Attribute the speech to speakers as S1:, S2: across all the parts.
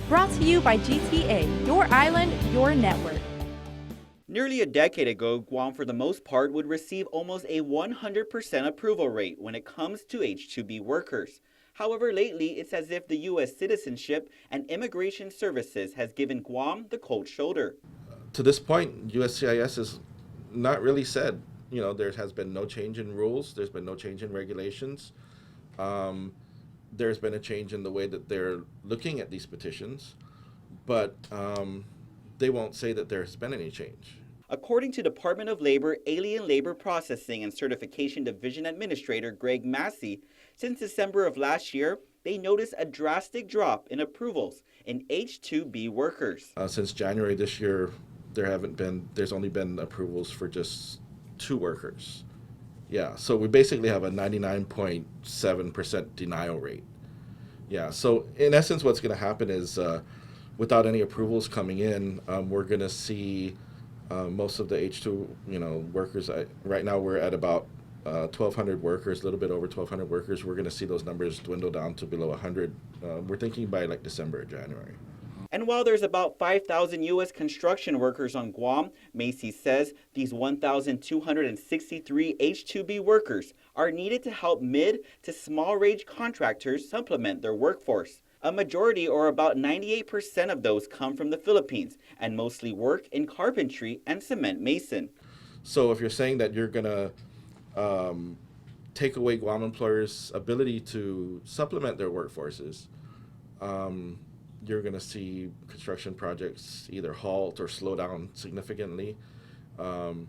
S1: Brought to you by GTA, your island, your network.
S2: Nearly a decade ago, Guam for the most part would receive almost a 100% approval rate when it comes to H-2B workers. However, lately it's as if the U.S. Citizenship and Immigration Services has given Guam the cold shoulder.
S3: To this point, USCIS has not really said, there has been no change in rules, there's been no change in regulations. There's been a change in the way that they're looking at these petitions, but they won't say that there's been any change.
S2: According to Department of Labor Alien Labor Processing and Certification Division Administrator Greg Massey, since December of last year, they noticed a drastic drop in approvals in H-2B workers.
S3: Since January this year, there's only been approvals for just 2 workers. Yeah, so we basically have a 99.7% denial rate. Yeah, so in essence, what's going to happen is without any approvals coming in, we're going to see most of the H2 workers. Right now we're at about 1,200 workers, a little bit over 1,200 workers. We're going to see those numbers dwindle down to below 100. We're thinking by like December or January.
S2: And while there's about 5,000 U.S. construction workers on Guam, Macy says these 1,263 H-2B workers are needed to help mid to small-range contractors supplement their workforce. A majority, or about 98% of those, come from the Philippines and mostly work in carpentry and cement mason.
S3: So if you're saying that you're going to take away Guam employers' ability to supplement their workforces, you're going to see construction projects either halt or slow down significantly, and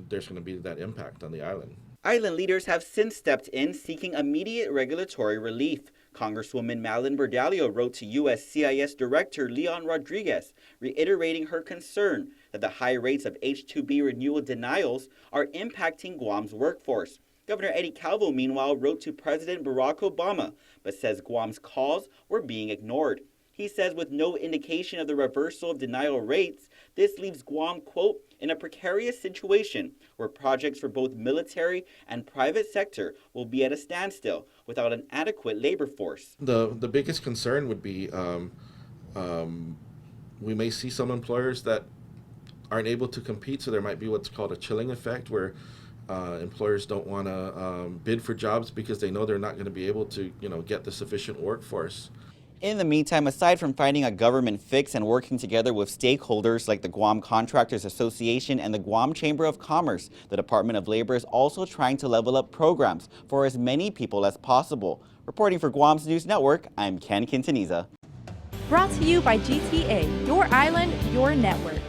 S3: there's going to be that impact on the island.
S2: Island leaders have since stepped in seeking immediate regulatory relief. Congresswoman Malin Bordallo wrote to USCIS Director Leon Rodriguez, reiterating her concern that the high rates of H-2B renewal denials are impacting Guam's workforce. Governor Eddie Calvo, meanwhile, wrote to President Barack Obama, but says Guam's calls were being ignored. He says with no indication of the reversal of denial rates, this leaves Guam, quote, in a precarious situation where projects for both military and private sector will be at a standstill without an adequate labor force.
S3: The biggest concern would be we may see some employers that aren't able to compete, so there might be what's called a chilling effect where employers don't want to bid for jobs because they know they're not going to be able to, get the sufficient workforce.
S2: In the meantime, aside from finding a government fix and working together with stakeholders like the Guam Contractors Association and the Guam Chamber of Commerce, the Department of Labor is also trying to level up programs for as many people as possible. Reporting for Guam's News Network, I'm Ken Quintaniza.
S1: Brought to you by GTA, your island, your network.